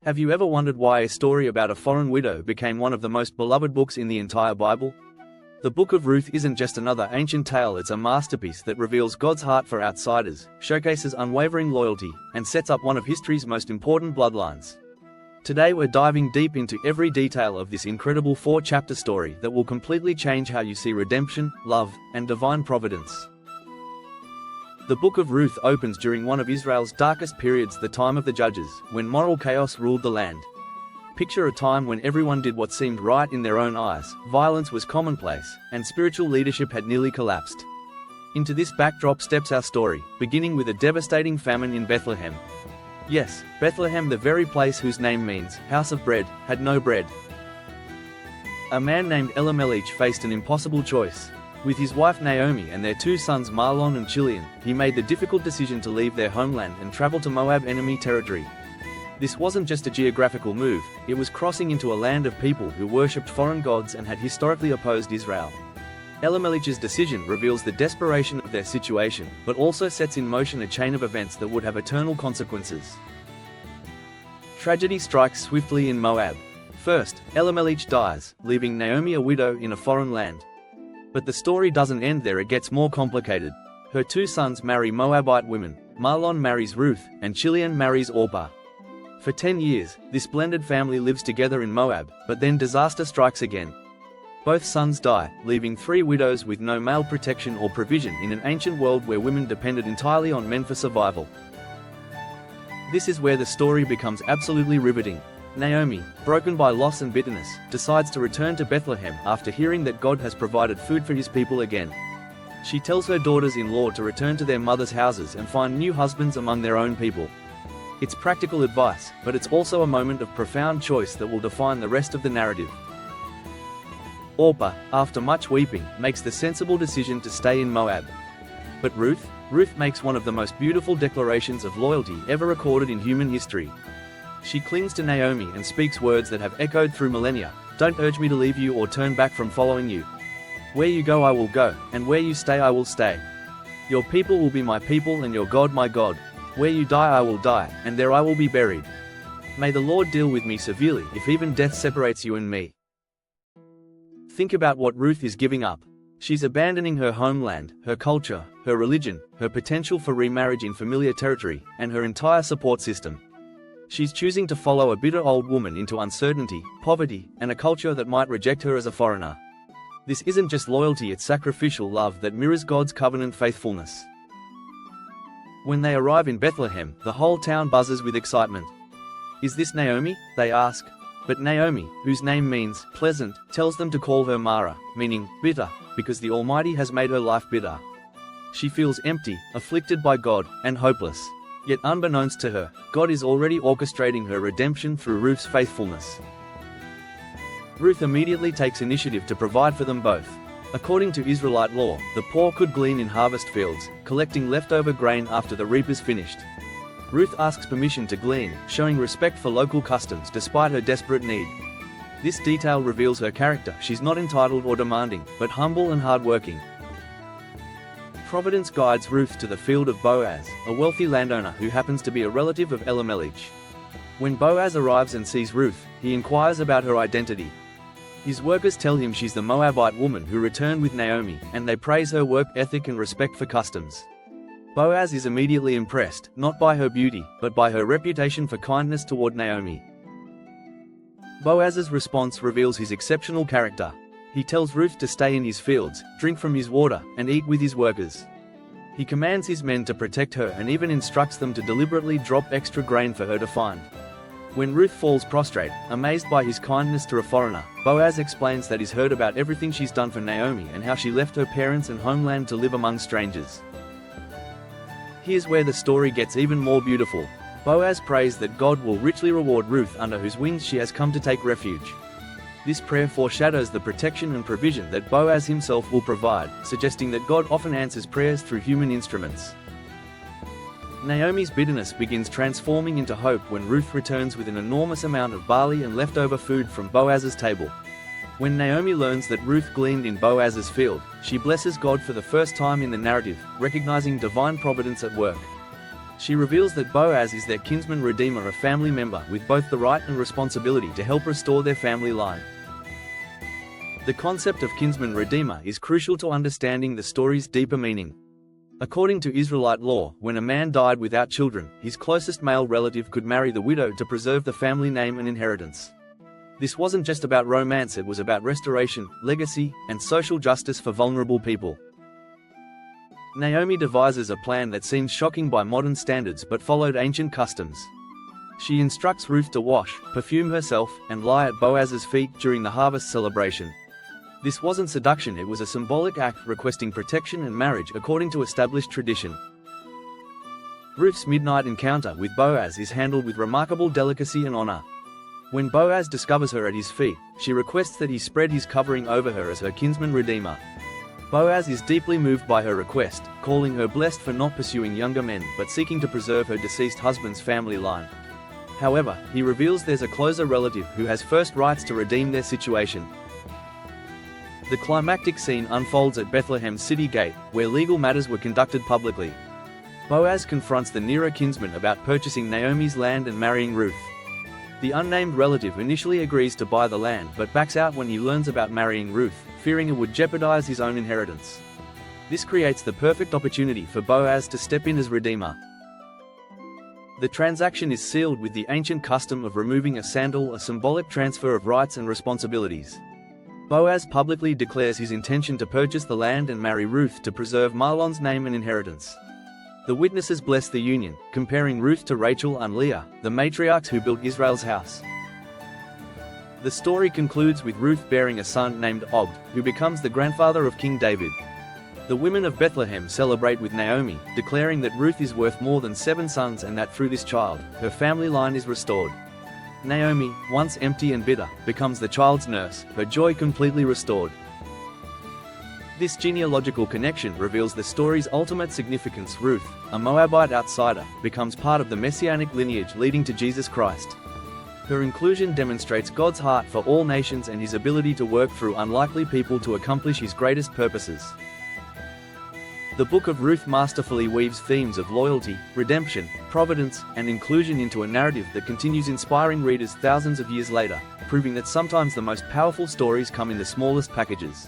Have you ever wondered why a story about a foreign widow became one of the most beloved books in the entire Bible? The Book of Ruth isn't just another ancient tale, it's a masterpiece that reveals God's heart for outsiders, showcases unwavering loyalty, and sets up one of history's most important bloodlines. Today we're diving deep into every detail of this incredible 4-chapter story that will completely change how you see redemption, love, and divine providence. The Book of Ruth opens during one of Israel's darkest periods, the time of the Judges, when moral chaos ruled the land. Picture a time when everyone did what seemed right in their own eyes, violence was commonplace, and spiritual leadership had nearly collapsed. Into this backdrop steps our story, beginning with a devastating famine in Bethlehem. Yes, Bethlehem, the very place whose name means house of bread, had no bread. A man named Elimelech faced an impossible choice. With his wife Naomi and their 2 sons Mahlon and Chilion, he made the difficult decision to leave their homeland and travel to Moab, enemy territory. This wasn't just a geographical move, it was crossing into a land of people who worshipped foreign gods and had historically opposed Israel. Elimelech's decision reveals the desperation of their situation, but also sets in motion a chain of events that would have eternal consequences. Tragedy strikes swiftly in Moab. First, Elimelech dies, leaving Naomi a widow in a foreign land. But the story doesn't end there, it gets more complicated. Her 2 sons marry Moabite women, Mahlon marries Ruth, and Chilion marries Orpah. For 10 years, this blended family lives together in Moab, but then disaster strikes again. Both sons die, leaving 3 widows with no male protection or provision in an ancient world where women depended entirely on men for survival. This is where the story becomes absolutely riveting. Naomi, broken by loss and bitterness, decides to return to Bethlehem after hearing that God has provided food for his people again. She tells her daughters-in-law to return to their mother's houses and find new husbands among their own people. It's practical advice, but it's also a moment of profound choice that will define the rest of the narrative. Orpah, after much weeping, makes the sensible decision to stay in Moab. But Ruth makes one of the most beautiful declarations of loyalty ever recorded in human history. She clings to Naomi and speaks words that have echoed through millennia. Don't urge me to leave you or turn back from following you. Where you go I will go, and where you stay I will stay. Your people will be my people and your God my God. Where you die I will die, and there I will be buried. May the Lord deal with me severely if even death separates you and me. Think about what Ruth is giving up. She's abandoning her homeland, her culture, her religion, her potential for remarriage in familiar territory, and her entire support system. She's choosing to follow a bitter old woman into uncertainty, poverty, and a culture that might reject her as a foreigner. This isn't just loyalty, it's sacrificial love that mirrors God's covenant faithfulness. When they arrive in Bethlehem, the whole town buzzes with excitement. Is this Naomi? They ask. But Naomi, whose name means pleasant, tells them to call her Mara, meaning bitter, because the Almighty has made her life bitter. She feels empty, afflicted by God, and hopeless. Yet unbeknownst to her, God is already orchestrating her redemption through Ruth's faithfulness. Ruth immediately takes initiative to provide for them both. According to Israelite law, the poor could glean in harvest fields, collecting leftover grain after the reap is finished. Ruth asks permission to glean, showing respect for local customs despite her desperate need. This detail reveals her character. She's not entitled or demanding, but humble and hardworking. Providence guides Ruth to the field of Boaz, a wealthy landowner who happens to be a relative of Elimelech. When Boaz arrives and sees Ruth, he inquires about her identity. His workers tell him she's the Moabite woman who returned with Naomi, and they praise her work ethic and respect for customs. Boaz is immediately impressed, not by her beauty, but by her reputation for kindness toward Naomi. Boaz's response reveals his exceptional character. He tells Ruth to stay in his fields, drink from his water, and eat with his workers. He commands his men to protect her and even instructs them to deliberately drop extra grain for her to find. When Ruth falls prostrate, amazed by his kindness to a foreigner, Boaz explains that he's heard about everything she's done for Naomi and how she left her parents and homeland to live among strangers. Here's where the story gets even more beautiful. Boaz prays that God will richly reward Ruth, under whose wings she has come to take refuge. This prayer foreshadows the protection and provision that Boaz himself will provide, suggesting that God often answers prayers through human instruments. Naomi's bitterness begins transforming into hope when Ruth returns with an enormous amount of barley and leftover food from Boaz's table. When Naomi learns that Ruth gleaned in Boaz's field, she blesses God for the first time in the narrative, recognizing divine providence at work. She reveals that Boaz is their kinsman-redeemer, a family member with both the right and responsibility to help restore their family line. The concept of kinsman-redeemer is crucial to understanding the story's deeper meaning. According to Israelite law, when a man died without children, his closest male relative could marry the widow to preserve the family name and inheritance. This wasn't just about romance, it was about restoration, legacy, and social justice for vulnerable people. Naomi devises a plan that seems shocking by modern standards but followed ancient customs. She instructs Ruth to wash, perfume herself, and lie at Boaz's feet during the harvest celebration. This wasn't seduction, it was a symbolic act requesting protection and marriage according to established tradition. Ruth's midnight encounter with Boaz is handled with remarkable delicacy and honor. When Boaz discovers her at his feet, she requests that he spread his covering over her as her kinsman-redeemer. Boaz is deeply moved by her request, calling her blessed for not pursuing younger men but seeking to preserve her deceased husband's family line. However, he reveals there's a closer relative who has first rights to redeem their situation. The climactic scene unfolds at Bethlehem's city gate, where legal matters were conducted publicly. Boaz confronts the nearer kinsman about purchasing Naomi's land and marrying Ruth. The unnamed relative initially agrees to buy the land but backs out when he learns about marrying Ruth, fearing it would jeopardize his own inheritance. This creates the perfect opportunity for Boaz to step in as redeemer. The transaction is sealed with the ancient custom of removing a sandal, a symbolic transfer of rights and responsibilities. Boaz publicly declares his intention to purchase the land and marry Ruth to preserve Mahlon's name and inheritance. The witnesses bless the union, comparing Ruth to Rachel and Leah, the matriarchs who built Israel's house. The story concludes with Ruth bearing a son named Obed, who becomes the grandfather of King David. The women of Bethlehem celebrate with Naomi, declaring that Ruth is worth more than 7 sons and that through this child, her family line is restored. Naomi, once empty and bitter, becomes the child's nurse, her joy completely restored. This genealogical connection reveals the story's ultimate significance. Ruth, a Moabite outsider, becomes part of the messianic lineage leading to Jesus Christ. Her inclusion demonstrates God's heart for all nations and his ability to work through unlikely people to accomplish his greatest purposes. The Book of Ruth masterfully weaves themes of loyalty, redemption, providence, and inclusion into a narrative that continues inspiring readers thousands of years later, proving that sometimes the most powerful stories come in the smallest packages.